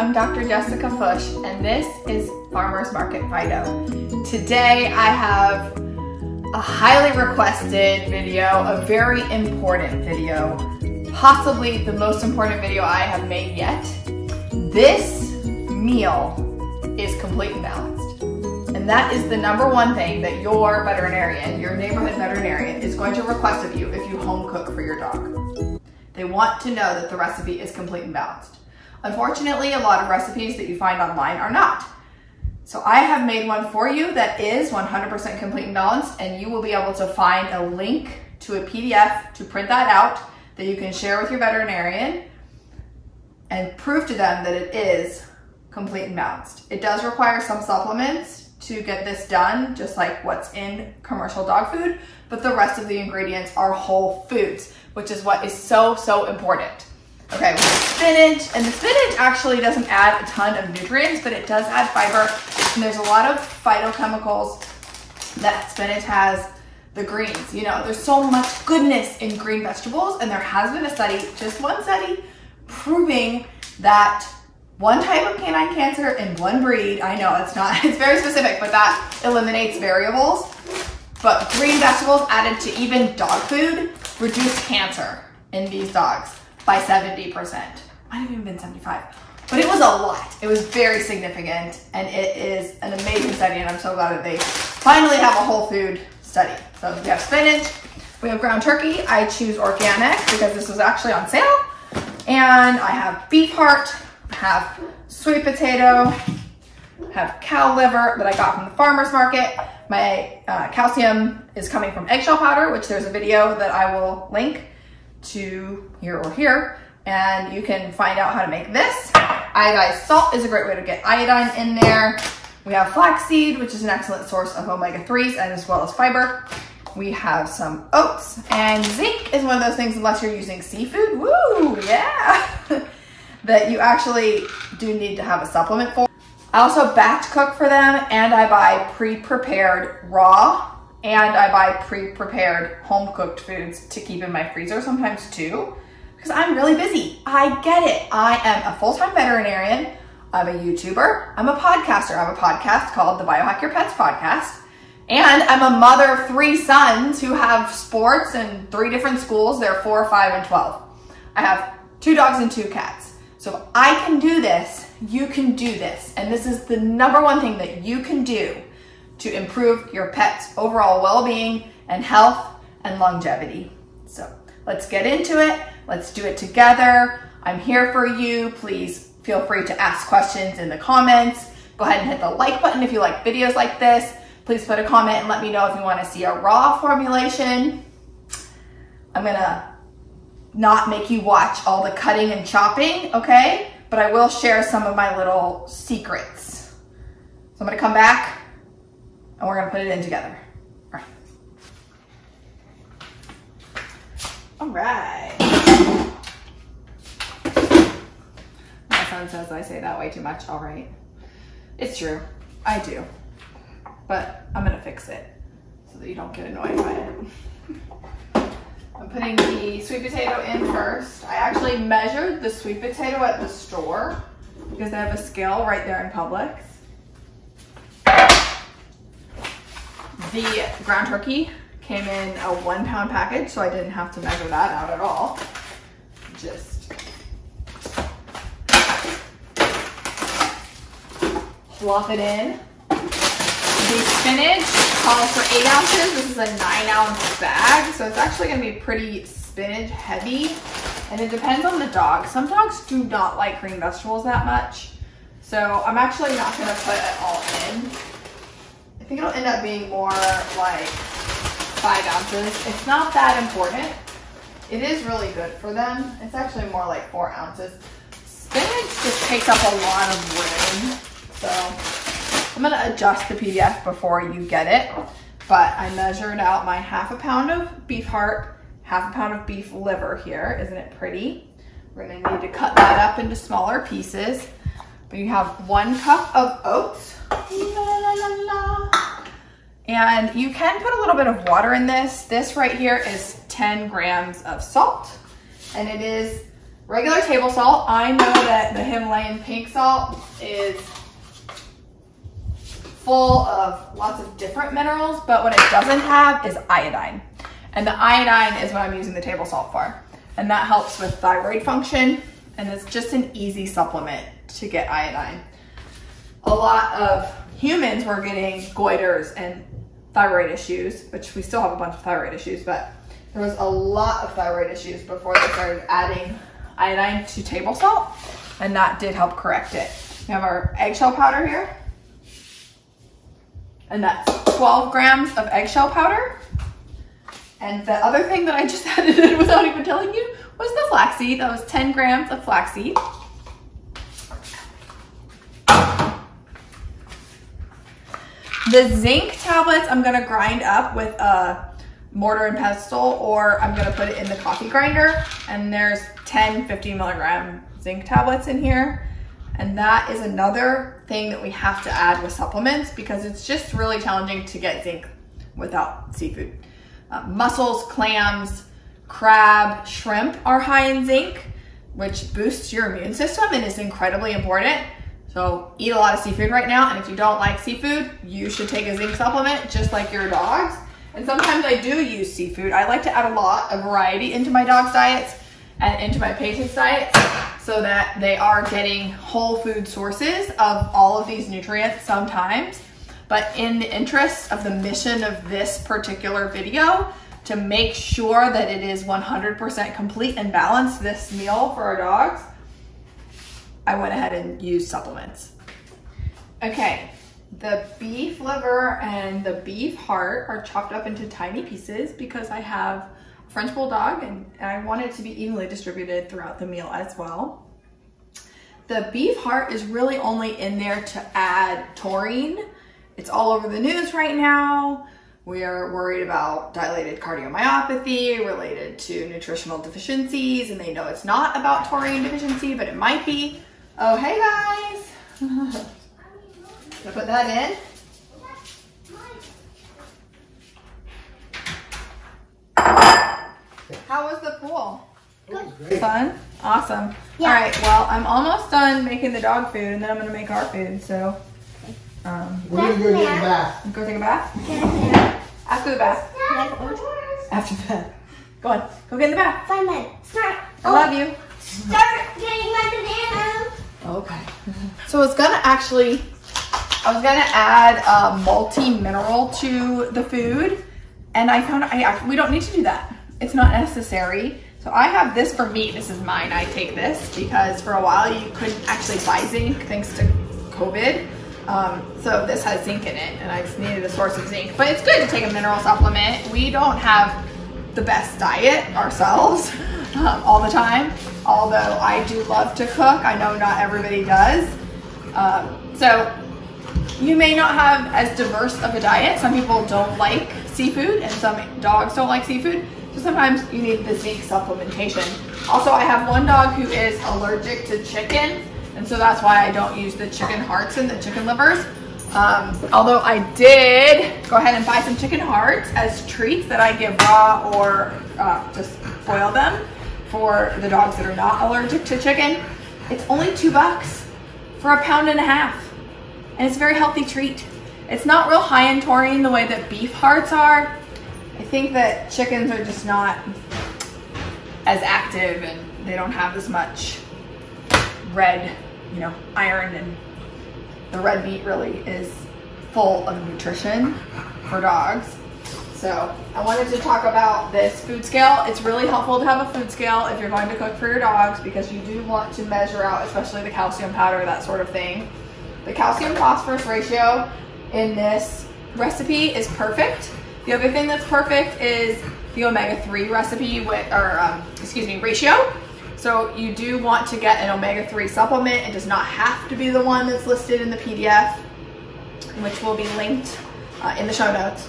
I'm Dr. Jessica Fush, and this is Farmer's Market Fido. Today I have a highly requested video, a very important video, possibly the most important video I have made yet. This meal is complete and balanced. And that is the number one thing that your veterinarian, your neighborhood veterinarian, is going to request of you if you home cook for your dog. They want to know that the recipe is complete and balanced. Unfortunately, a lot of recipes that you find online are not. So I have made one for you that is 100% complete and balanced, and you will be able to find a link to a PDF to print that out that you can share with your veterinarian and prove to them that it is complete and balanced. It does require some supplements to get this done, just like what's in commercial dog food, but the rest of the ingredients are whole foods, which is what is so, so important. Okay, we have spinach, and the spinach actually doesn't add a ton of nutrients, but it does add fiber, and there's a lot of phytochemicals that spinach has. The greens, you know, there's so much goodness in green vegetables, and there has been a study, just one study, proving that one type of canine cancer in one breed, I know it's very specific, but that eliminates variables. But green vegetables added to even dog food reduce cancer in these dogs by 70%. Might have even been 75, but it was a lot. It was very significant, and it is an amazing study, and I'm so glad that they finally have a whole food study. So we have spinach, we have ground turkey. I choose organic because this was actually on sale. And I have beef heart, I have sweet potato, I have cow liver that I got from the farmer's market. My calcium is coming from eggshell powder, which there's a video that I will link to here or here, and you can find out how to make this. Iodized salt is a great way to get iodine in there. We have flaxseed, which is an excellent source of omega-3s and as well as fiber. We have some oats, and zinc is one of those things, unless you're using seafood, woo, yeah, that you actually do need to have a supplement for. I also batch cook for them, and I buy pre-prepared raw, and I buy pre-prepared home-cooked foods to keep in my freezer sometimes too, because I'm really busy. I get it. I am a full-time veterinarian. I'm a YouTuber. I'm a podcaster. I have a podcast called the Biohack Your Pets podcast. And I'm a mother of 3 sons who have sports in 3 different schools. They're 4, 5, and 12. I have 2 dogs and 2 cats. So if I can do this, you can do this. And this is the number one thing that you can do to improve your pet's overall well-being and health and longevity. So let's get into it. Let's do it together. I'm here for you. Please feel free to ask questions in the comments. Go ahead and hit the like button if you like videos like this. Please put a comment and let me know if you want to see a raw formulation. I'm gonna not make you watch all the cutting and chopping, okay? But I will share some of my little secrets. So I'm gonna come back and we're gonna put it in together. All right. My son says I say that way too much, all right. It's true, I do. But I'm gonna fix it so that you don't get annoyed by it. I'm putting the sweet potato in first. I actually measured the sweet potato at the store because they have a scale right there in Publix. The ground turkey came in a 1-pound package, so I didn't have to measure that out at all. Just plop it in. The spinach calls for 8 ounces. This is a 9-ounce bag, so it's actually gonna be pretty spinach heavy, and it depends on the dog. Some dogs do not like green vegetables that much, so I'm actually not gonna put it all in. I think it'll end up being more like 5 ounces. It's not that important. It is really good for them. It's actually more like 4 ounces. Spinach just takes up a lot of room, so I'm gonna adjust the PDF before you get it, but I measured out my 1/2 pound of beef heart, 1/2 pound of beef liver here. Isn't it pretty? We're gonna need to cut that up into smaller pieces. But you have 1 cup of oats. And you can put a little bit of water in this. This right here is 10 grams of salt, and it is regular table salt. I know that the Himalayan pink salt is full of lots of different minerals, but what it doesn't have is iodine. And the iodine is what I'm using the table salt for. And that helps with thyroid function, and it's just an easy supplement to get iodine. A lot of humans were getting goiters and thyroid issues, which we still have a bunch of thyroid issues, but there was a lot of thyroid issues before they started adding iodine to table salt, and that did help correct it. We have our eggshell powder here, and that's 12 grams of eggshell powder. And the other thing that I just added in without even telling you was the flaxseed. That was 10 grams of flaxseed. The zinc tablets I'm gonna grind up with a mortar and pestle, or I'm gonna put it in the coffee grinder. And there's 10 50 milligram zinc tablets in here. And that is another thing that we have to add with supplements because it's just really challenging to get zinc without seafood. Mussels, clams, crab, shrimp are high in zinc, which boosts your immune system and is incredibly important. So eat a lot of seafood right now, and if you don't like seafood, you should take a zinc supplement just like your dogs. And sometimes I do use seafood. I like to add a lot of variety into my dog's diets and into my patient's diets so that they are getting whole food sources of all of these nutrients sometimes. But in the interest of the mission of this particular video, to make sure that it is 100% complete and balanced, this meal for our dogs, I went ahead and used supplements. Okay, the beef liver and the beef heart are chopped up into tiny pieces because I have a French bulldog and I want it to be evenly distributed throughout the meal as well. The beef heart is really only in there to add taurine. It's all over the news right now. We are worried about dilated cardiomyopathy related to nutritional deficiencies, and they know it's not about taurine deficiency, but it might be. Oh, hey guys. So put that in. How was the pool? Great. Fun? Awesome. Yeah. All right, well, I'm almost done making the dog food, and then I'm gonna make our food, so. We're gonna go get a bath. Go take a bath? Yeah. After the bath. After the bath. Go on, go get in the bath. 5 minutes. Start. I love you. Start getting my banana. Okay. So I was gonna add a multi-mineral to the food, and I found we don't need to do that. It's not necessary. So I have this for me. This is mine. I take this because for a while you couldn't actually buy zinc thanks to COVID. So this has zinc in it, and I just needed a source of zinc. But it's good to take a mineral supplement. We don't have the best diet ourselves all the time, although I do love to cook. I know not everybody does. So you may not have as diverse of a diet. Some people don't like seafood, and some dogs don't like seafood. So sometimes you need the zinc supplementation. Also, I have one dog who is allergic to chicken, and so that's why I don't use the chicken hearts and the chicken livers. Although I did go ahead and buy some chicken hearts as treats that I give raw or just boil them for the dogs that are not allergic to chicken. It's only $2 for £1.5 pounds, and it's a very healthy treat. It's not real high in taurine the way that beef hearts are. I think that chickens are just not as active, and they don't have as much red, iron, and the red meat really is full of nutrition for dogs. So I wanted to talk about this food scale. It's really helpful to have a food scale if you're going to cook for your dogs, because you do want to measure out, especially the calcium powder, that sort of thing. The calcium phosphorus ratio in this recipe is perfect. The other thing that's perfect is the omega-3 ratio. So you do want to get an omega-3 supplement. It does not have to be the one that's listed in the PDF, which will be linked in the show notes,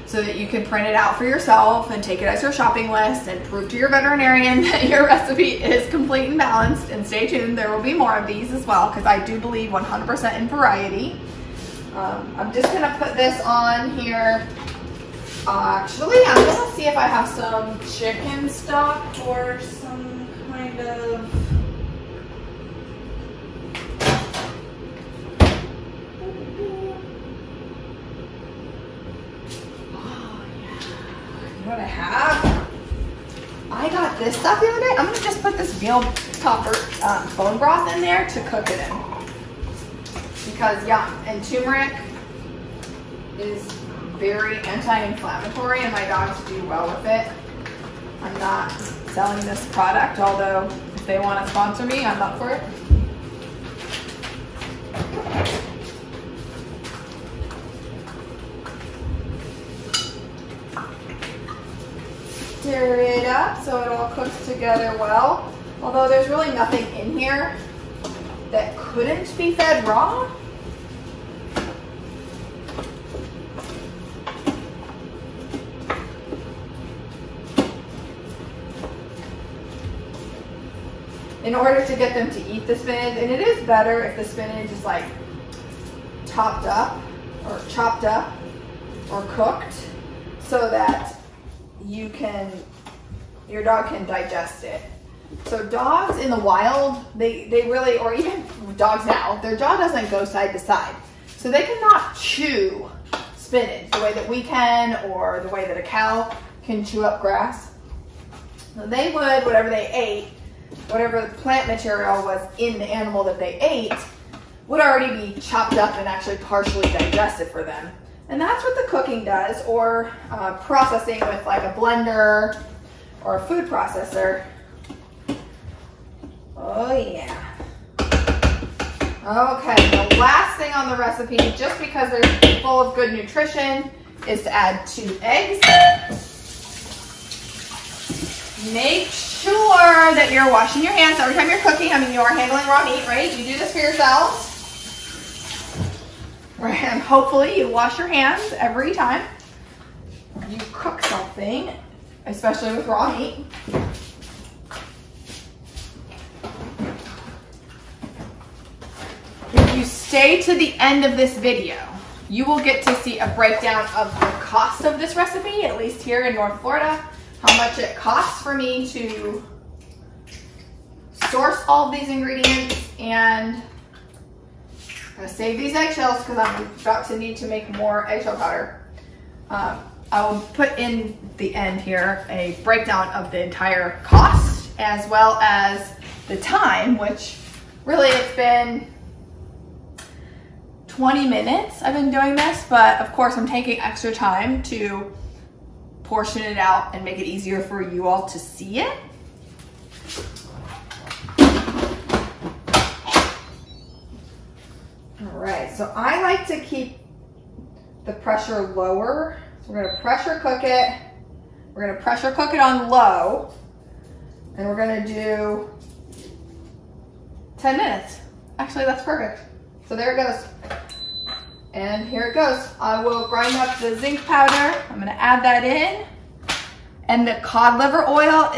so that you can print it out for yourself and take it as your shopping list and prove to your veterinarian that your recipe is complete and balanced. And stay tuned, there will be more of these as well, because I do believe 100% in variety. I'm just gonna put this on here. Actually, I'm gonna see if I have some chicken stock or some kind of. Oh yeah. You know what I have? I got this stuff the other day. I'm gonna just put this veal topper bone broth in there to cook it in. Because yum, and turmeric is very anti-inflammatory and my dogs do well with it. I'm not selling this product, although if they want to sponsor me, I'm up for it. Stir it up so it all cooks together well. Although there's really nothing in here that couldn't be fed raw. In order to get them to eat the spinach, and it is better if the spinach is like topped up or chopped up or cooked so that your dog can digest it. So dogs in the wild, they really, or even dogs now, their jaw doesn't go side to side. So they cannot chew spinach the way that we can or the way that a cow can chew up grass. So they would, whatever they ate, whatever plant material was in the animal that they ate would already be chopped up and actually partially digested for them. And that's what the cooking does, or processing with like a blender or a food processor. Oh yeah. Okay, the last thing on the recipe, just because they're full of good nutrition, is to add 2 eggs. Make sure that you're washing your hands every time you're cooking. I mean, you are handling raw meat, right? You do this for yourselves. And hopefully you wash your hands every time you cook something, especially with raw meat. If you stay to the end of this video, you will get to see a breakdown of the cost of this recipe, at least here in North Florida, how much it costs for me to source all of these ingredients, and I'm gonna save these eggshells because I'm about to need to make more eggshell powder. I will put in the end here a breakdown of the entire cost as well as the time, which really it's been 20 minutes I've been doing this, but of course I'm taking extra time to portion it out and make it easier for you all to see it. All right, so I like to keep the pressure lower. So we're gonna pressure cook it. We're gonna pressure cook it on low, and we're gonna do 10 minutes. Actually, that's perfect. So there it goes. And here it goes. I will grind up the zinc powder. I'm gonna add that in. And the cod liver oil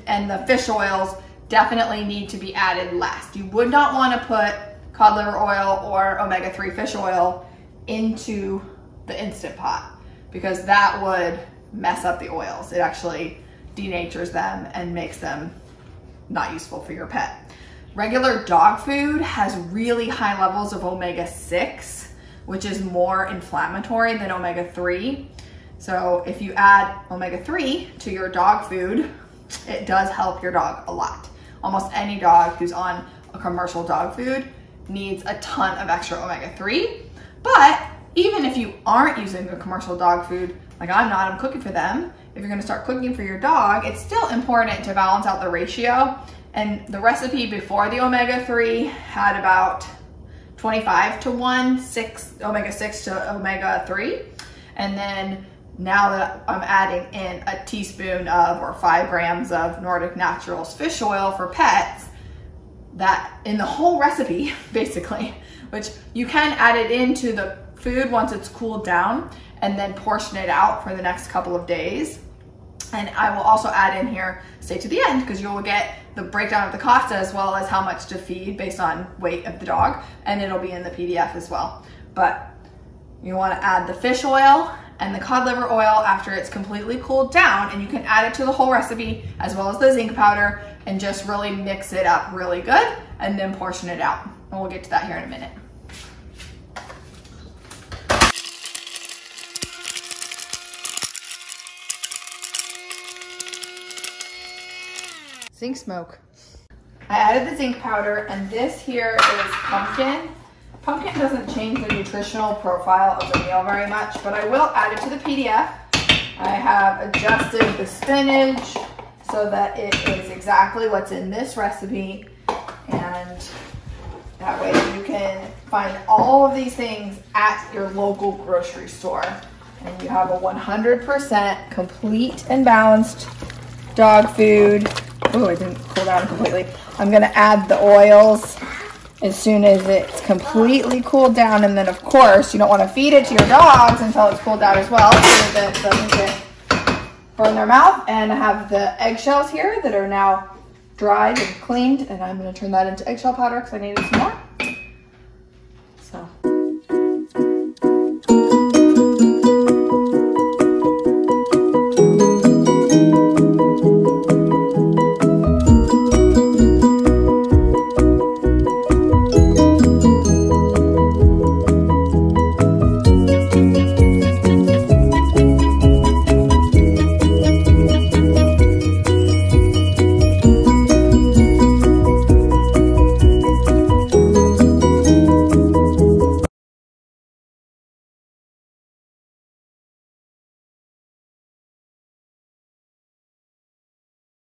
and the fish oils definitely need to be added last. You would not wanna put cod liver oil or omega-3 fish oil into the Instant Pot because that would mess up the oils. It actually denatures them and makes them not useful for your pet. Regular dog food has really high levels of omega-6, which is more inflammatory than omega-3. So if you add omega-3 to your dog food, it does help your dog a lot. Almost any dog who's on a commercial dog food needs a ton of extra omega-3. But even if you aren't using a commercial dog food, like I'm not, I'm cooking for them. If you're gonna start cooking for your dog, it's still important to balance out the ratio. And the recipe before the omega-3 had about 25 to 1, omega-6 to omega-3. And then now that I'm adding in a teaspoon of, or 5 grams of Nordic Naturals fish oil for pets, that in the whole recipe, basically, which you can add it into the food once it's cooled down and then portion it out for the next couple of days. And I will also add in here, stay to the end, because you will get the breakdown of the cost as well as how much to feed based on weight of the dog, and it'll be in the PDF as well. But you want to add the fish oil and the cod liver oil after it's completely cooled down, and you can add it to the whole recipe as well as the zinc powder, and just really mix it up really good and then portion it out. And we'll get to that here in a minute. Zinc smoke. I added the zinc powder, and this here is pumpkin. Pumpkin doesn't change the nutritional profile of the meal very much, but I will add it to the PDF. I have adjusted the spinach so that it is exactly what's in this recipe, and that way you can find all of these things at your local grocery store, and you have a 100% complete and balanced dog food. Oh, it didn't cool down completely. I'm gonna add the oils as soon as it's completely cooled down, and then of course you don't want to feed it to your dogs until it's cooled down as well, so that it doesn't get burn their mouth. And I have the eggshells here that are now dried and cleaned, and I'm going to turn that into eggshell powder because I needed some more. So